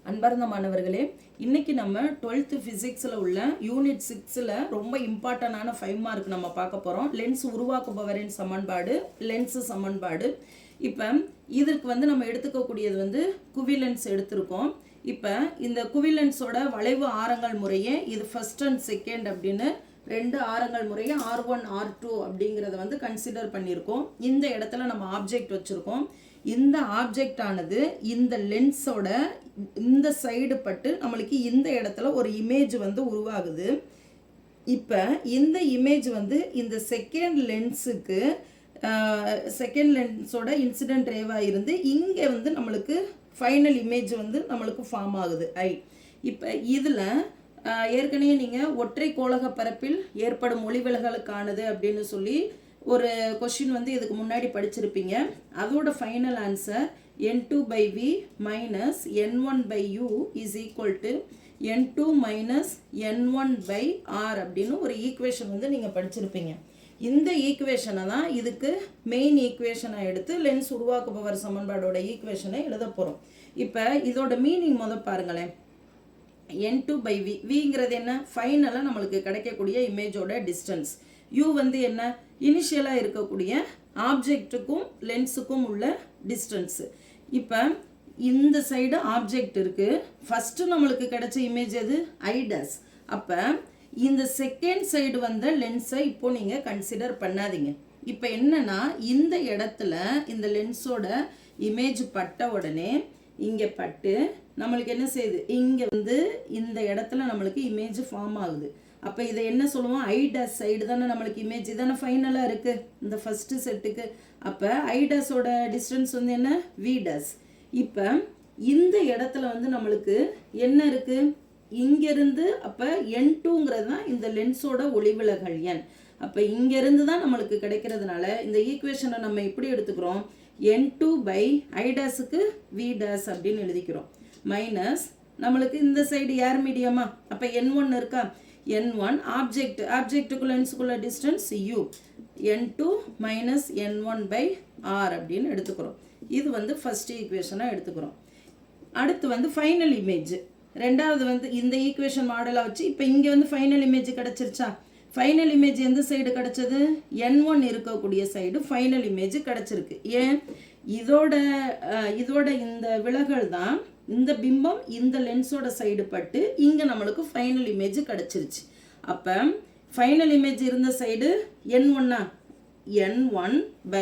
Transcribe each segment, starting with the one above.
அன்பார்ந்த மாணவர்களே, இன்னைக்கு நம்ம 12th ஃபிசிக்ஸில் உள்ள யூனிட் 6ல் ரொம்ப இம்பார்ட்டண்டான 5 மார்க் நம்ம பார்க்க போகிறோம். லென்ஸ் உருவாக்குபவரின் சமன்பாடு, லென்ஸ் சமன்பாடு. இப்போ இதற்கு நம்ம எடுத்துக்கக்கூடியது குவிலென்ஸ் எடுத்திருக்கோம். இப்போ இந்த குவிலென்ஸோட வளைவு ஆரங்கள் முறையே இது ஃபர்ஸ்ட் அண்ட் செகண்ட் அப்படின்னு ரெண்டு ஆரங்கள் முறையே R1 R2 அப்படிங்கிறத கன்சிடர் பண்ணியிருக்கோம். இந்த இடத்துல நம்ம ஆப்ஜெக்ட் வச்சுருக்கோம். இந்த ஆப்ஜெக்ட் ஆனது இந்த லென்ஸோட இந்த சைடு பட்டு நம்மளுக்கு இந்த இடத்துல ஒரு இமேஜ் உருவாகுது. இப்போ இந்த இமேஜ் இந்த செகண்ட் லென்ஸுக்கு செகண்ட் லென்ஸோட இன்சிடென்ட் ரேவாக இருந்து இங்கே நம்மளுக்கு ஃபைனல் இமேஜ் நம்மளுக்கு ஃபார்ம் ஆகுது ஐ. இப்போ இதில் ஏற்கனவே நீங்கள் ஒற்றை கோளக பரப்பில் ஏற்படும் ஒளிவிலகலுக்கானது அப்படின்னு சொல்லி ஒரு கொஷின் இதுக்கு முன்னாடி படிச்சிருப்பீங்க. அதோட final answer n2/v minus n1/u is equal to n2 minus n1/r அப்படின்னு ஒரு ஈக்குவேஷன் நீங்கள் படிச்சிருப்பீங்க. இந்த ஈக்குவேஷனை தான் இதுக்கு மெயின் ஈக்குவேஷனை எடுத்து லென்ஸ் உருவாக்குபவர் சமன்பாடோட ஈக்குவேஷனை எழுத போகிறோம். இப்போ இதோட மீனிங் பாருங்களேன். n2/v, விங்கிறது என்ன? ஃபைனலாக நம்மளுக்கு கிடைக்கக்கூடிய இமேஜோட டிஸ்டன்ஸ். u என்ன? இனிஷியலாக இருக்கக்கூடிய ஆப்ஜெக்ட்டுக்கும் லென்ஸுக்கும் உள்ள டிஸ்டன்ஸு. இப்போ இந்த சைடு ஆப்ஜெக்ட் இருக்குது. ஃபஸ்ட்டு நம்மளுக்கு கிடைச்ச இமேஜ் எது? ஐடஸ். அப்போ இந்த செகண்ட் சைடு லென்ஸை இப்போ நீங்கள் கன்சிடர் பண்ணாதீங்க. இப்போ என்னன்னா இந்த இடத்துல இந்த லென்ஸோட இமேஜ் பட்ட உடனே இங்கே பட்டு நம்மளுக்கு என்ன செய்யுது? இங்கே இந்த இடத்துல நம்மளுக்கு இமேஜ் ஃபார்ம் ஆகுது. அப்போ இதை என்ன சொல்லுவோம்? ஐடாஸ் சைடு தானே நம்மளுக்கு இமேஜ் தானே ஃபைனலாக இருக்குது இந்த ஃபஸ்ட்டு செட்டுக்கு. அப்போ ஐடாஸோட டிஸ்டன்ஸ் என்ன? விடாஸ். இப்போ இந்த இடத்துல நம்மளுக்கு என்ன இருக்குது? இங்கேருந்து அப்போ n2ங்கிறது தான் இந்த லென்ஸோட ஒளிவிலகல் எண். அப்போ இங்கேருந்து தான் நம்மளுக்கு கிடைக்கிறதுனால இந்த ஈக்குவேஷனை நம்ம எப்படி எடுத்துக்கிறோம்? n2 ஐடாஸுக்கு விடாஸ் அப்படின்னு எழுதிக்கிறோம். மைனஸ் நம்மளுக்கு இந்த சைடு ஏர் மீடியமா, அப்போ n1 இருக்கா? n1 ஆப்ஜெக்ட்டுக்கு லென்ஸுக்குள்ள distance u, n2 minus n1/r அப்படின்னு எடுத்துக்கிறோம். இது ஃபர்ஸ்ட் ஈக்குவேஷனாக எடுத்துக்கிறோம். அடுத்து ஃபைனல் இமேஜ் ரெண்டாவது இந்த ஈக்குவேஷன் மாடலாக வச்சு இப்போ இங்கே ஃபைனல் இமேஜ் கிடச்சிருச்சா? ஃபைனல் இமேஜ் எந்த சைடு கிடச்சது? n1 இருக்கக்கூடிய சைடு ஃபைனல் இமேஜ் கிடச்சிருக்கு. ஏன்? இதோட இந்த விலகல் தான் இந்த பிம்பம் இந்த லென்ஸோட சைடு பட்டு இங்கே நம்மளுக்கு ஃபைனல் இமேஜ் கிடச்சிருச்சு. அப்போ ஃபைனல் இமேஜ் இருந்த side n1, n1/v,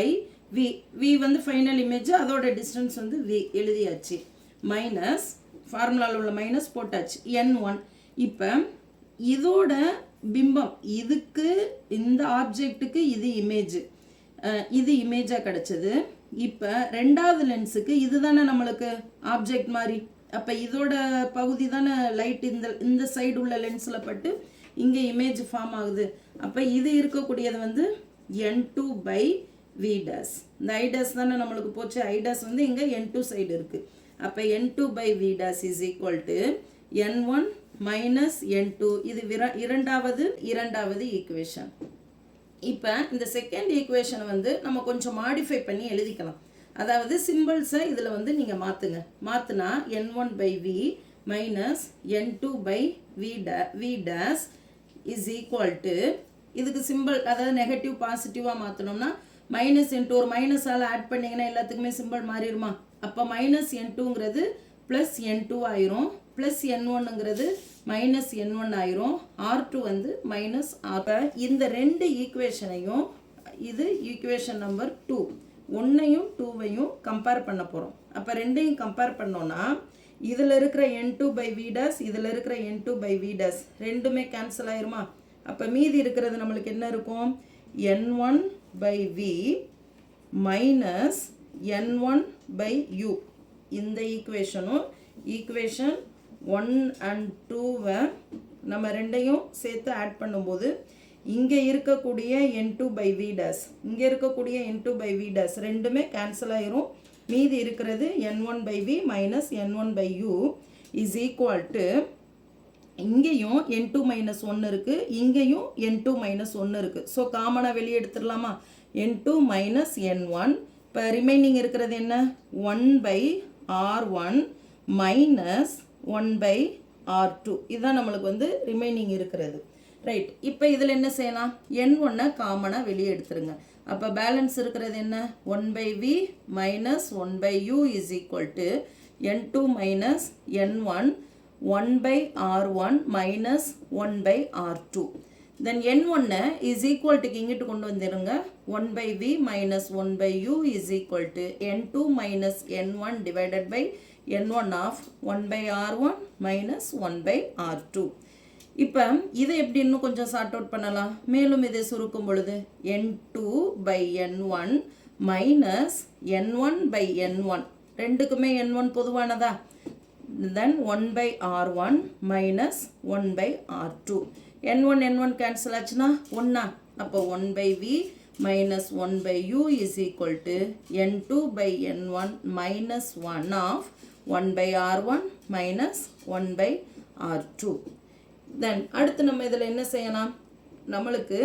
v final image, அதோட டிஸ்டன்ஸ் v எழுதியாச்சு. மைனஸ் ஃபார்முலாவில் உள்ள மைனஸ் போட்டாச்சு n1. இப்போ இதோட பிம்பம் இதுக்கு இந்த ஆப்ஜெக்ட்டுக்கு இது இமேஜாக கிடச்சது. இப்போ ரெண்டாவது லென்ஸுக்கு இது தானே நம்மளுக்கு ஆப்ஜெக்ட் மாதிரி. அப்போ இதோட பகுதி தானே லைட் இந்த சைடு உள்ள லென்ஸில் பட்டு இங்கே இமேஜ் ஃபார்ம் ஆகுது. அப்போ இது இருக்கக்கூடியது n2/v dash. இந்த ஐடாஸ் தானே நம்மளுக்கு போச்சு. ஐடாஸ் இங்கே n2 சைடு இருக்குது. அப்போ n2/v dash is equal to n1 minus n2. இது இரண்டாவது ஈக்குவேஷன். இப்போ இந்த செகண்ட் ஈக்குவேஷனை நம்ம கொஞ்சம் மாடிஃபை பண்ணி எழுதிக்கலாம். அதாவது சிம்பிள்ஸை இதில் நீங்கள் மாற்றுனா n1/v minus n2/v dash is equal to, இதுக்கு சிம்பிள் அதாவது நெகட்டிவ் பாசிட்டிவாக மாற்றணும்னா மைனஸ் n2, ஒரு மைனஸால் ஆட் பண்ணிங்கன்னா எல்லாத்துக்குமே சிம்பிள் மாறிடுமா? அப்போ மைனஸ் n2ங்கிறது ப்ளஸ் n2 ஆயிரும், ப்ளஸ் n1ங்கிறது மைனஸ் n1 ஆயிரும், R2 மைனஸ் R. இந்த ரெண்டு ஈக்குவேஷனையும், இது ஈக்குவேஷன் நம்பர் 2, 1ஐயும் 2ஐயும் கம்பேர் பண்ண போகிறோம். அப்போ ரெண்டையும் கம்பேர் பண்ணோன்னா இதில் இருக்கிற n2/v dash, இதில் இருக்கிற n2/v dash ரெண்டுமே கேன்சல் ஆயிருமா? அப்போ மீதி இருக்கிறது நம்மளுக்கு என்ன இருக்கும்? n1/v minus n1/u. இந்த ஈக்குவேஷனும் ஈக்குவேஷன் 1 and 2 நம்ம ரெண்டையும் சேர்த்து ஆட் பண்ணும்போது இங்கே இருக்கக்கூடிய n2/v dash, இங்கே இருக்கக்கூடிய n2/v dash ரெண்டுமே கேன்சல் ஆயிரும். மீதி இருக்கிறது n1/v minus n1/u is equal to, இங்கேயும் n2 மைனஸ் 1 இருக்குது, இங்கேயும் n2 மைனஸ் 1 இருக்குது. ஸோ காமனாக வெளியே எடுத்துடலாமா? n2 minus n1. இப்போ ரிமைனிங் இருக்கிறது என்ன? 1/r1 மைனஸ் 1 by R2 இதுதான் நம்மளுக்கு வந்து ரிமைனிங் இருக்கிறது. ரைட், இப்போ இதில் என்ன செய்யலாம், n1 காமனாக வெளியே எடுத்துருங்க. அப்போ பேலன்ஸ் இருக்கிறது என்ன, 1 by v minus 1 by u is equal to n2 minus n1 1 by r1 minus 1 by r2. Then n1 is equal to இங்கிட்டு கொண்டு வந்துருங்க, 1 by v minus 1 by u is equal to n2 minus n1 divided by n1 of 1 by r1 minus 1 by r2. இப்போ இதை எப்படி இன்னும் கொஞ்சம் sort out பண்ணலாம், மேலும் இதை சுருக்கும் பொழுது n2 by n1 minus n1 by n1 ரெண்டுக்குமே n1 பொதுவானதா, then 1 by r1 minus 1 by r2. n1 n1 cancel ஆச்சுன்னா 1, அப்போ 1 by v minus 1 by u is equal to n2 by n1 minus 1 of 1 by r1 minus 1 by r2. தென் அடுத்து நம்ம இதில் என்ன செய்யலாம், நம்மளுக்கு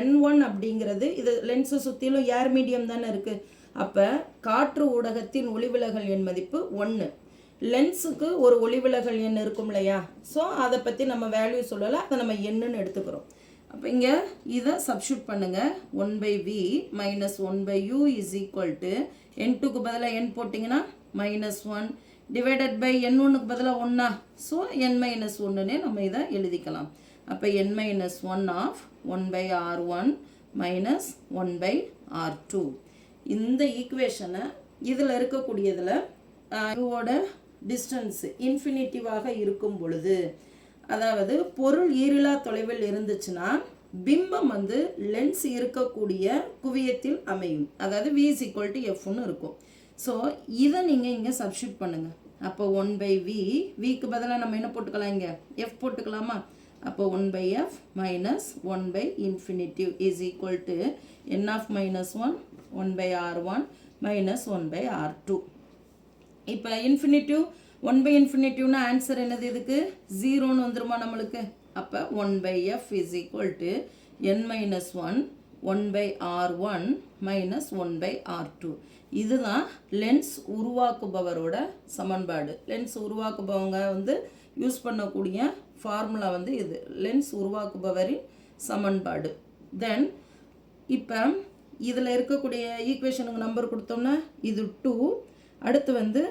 n1 அப்படிங்கிறது இது லென்ஸை சுற்றிலும் ஏர் மீடியம் தானே இருக்குது. அப்போ காற்று ஊடகத்தின் ஒளிவிலகல் எண் மதிப்பு 1, லென்ஸுக்கு ஒரு ஒளிவிலகல் எண் இருக்கும் இல்லையா, ஸோ அதை பற்றி நம்ம வேல்யூ சொல்லலை, அதை நம்ம என்னன்னு எடுத்துக்கிறோம். அப்போ இங்கே இதை சப்ஸ்டியூட் பண்ணுங்கள், 1 by v minus 1 by u is equal to n2க்கு பதிலாக n போட்டிங்கன்னா -1 டிவைடட் பை n1க்கு பதிலாக 1, ஸோ n minus 1னே நம்ம இதை எழுதிக்கலாம். அப்போ n minus 1 of 1 by r1 minus 1 by r2. இந்த ஈக்குவேஷனை இதில் இருக்கக்கூடியதில் யூவோட டிஸ்டன்ஸ் இன்ஃபினிட்டிவாக இருக்கும் பொழுது, அதாவது பொருள் ஈரிலா தொலைவில் இருந்துச்சுன்னா பிம்பம் வந்து லென்ஸ் இருக்கக்கூடிய குவியத்தில் அமையும், அதாவது v is equal to fன்னு இருக்கும். ஸோ இதை நீங்கள் இங்கே சப்ஸ்டியூட் பண்ணுங்கள். அப்போ 1 by v, விக்கு பதிலாக நம்ம என்ன போட்டுக்கலாம், இங்கே f போட்டுக்கலாமா, அப்போ 1 by f minus 1 by infinitive is equal to n of minus 1 1 by r1 minus 1 by r2. இப்போ இன்ஃபினிட்டிவ் 1 by இன்ஃபினிட்டிவ்னா ஆன்சர் என்னது, இதுக்கு 0ன்னு வந்துருமா நம்மளுக்கு. அப்போ 1 by f is equal to n minus 1 1 by r1 minus 1 by r2. இதுதான் lens உருவாக்குபவரோட சமன்பாடு. Lens உருவாக்குபவங்க வந்து use பண்ணக்கூடிய ஃபார்முலா வந்து இது, லென்ஸ் உருவாக்குபவரின் சமன்பாடு. தென் இப்போ இதில் இருக்கக்கூடிய ஈக்குவேஷனுக்கு நம்பர் கொடுத்தோம்னா இது 2, அடுத்து வந்து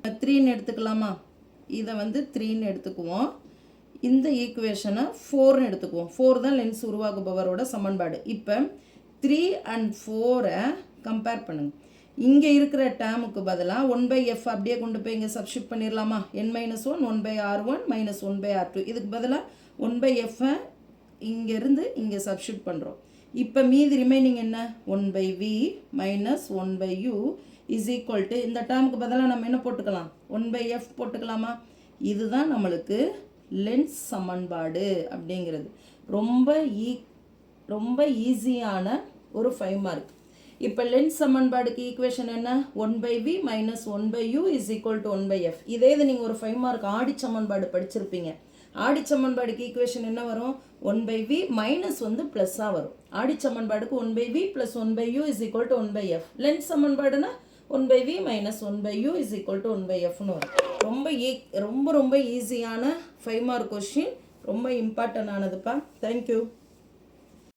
3ன்னு எடுத்துக்கலாமா, இதை வந்து 3ன்னு எடுத்துக்குவோம், இந்த ஈக்குவேஷனை 4ன்னு எடுத்துக்குவோம். 4 தான் லென்ஸ் உருவாக்குபவரோட சமன்பாடு. இப்போ 3 and 4 கம்பேர் பண்ணுங்கள். இங்கே இருக்கிற டேமுக்கு பதிலாக 1 by f அப்படியே கொண்டு போய் இங்கே சப்ஸ்டியூட் பண்ணிடலாமா, n minus 1 1 by r1 minus 1 by r2. இதுக்கு பதிலாக 1 by f இங்கேருந்து இங்கே சப்ஸ்டியூட் பண்ணுறோம். இப்போ மீதி ரிமைனிங் என்ன, 1 by v minus 1 by u is equal to இந்த டேமுக்கு பதிலாக நம்ம என்ன போட்டுக்கலாம், 1 by f போட்டுக்கலாமா. இதுதான் நம்மளுக்கு லென்ஸ் சமன்பாடு அப்படிங்கிறது. ரொம்ப ஈஸியான ஒரு 5 மார்க். இப்போ லென்ஸ் சமன்பாடுக்கு ஈக்குவேஷன் என்ன, 1 by v minus 1 by u is equal to 1 by f. இதே இது நீங்கள் ஒரு 5 மார்க் ஆடி சமன்பாடு படிச்சிருப்பீங்க. ஆடி சமன்பாடுக்கு ஈக்குவேஷன் என்ன வரும், 1 by v மைனஸ் வந்து ப்ளஸ்ஸாக வரும். ஆடி சமன்பாடுக்கு 1 by v plus 1 by u is equal to 1 by f. Lens சமன்பாடுனா 1 by v minus 1 by u is equal to 1 by fன்னு வரும். ரொம்ப ஈஸியான 5 மார்க் கொஸ்டின், ரொம்ப இம்பார்ட்டன்ட் ஆனதுப்பா. தேங்க்யூ.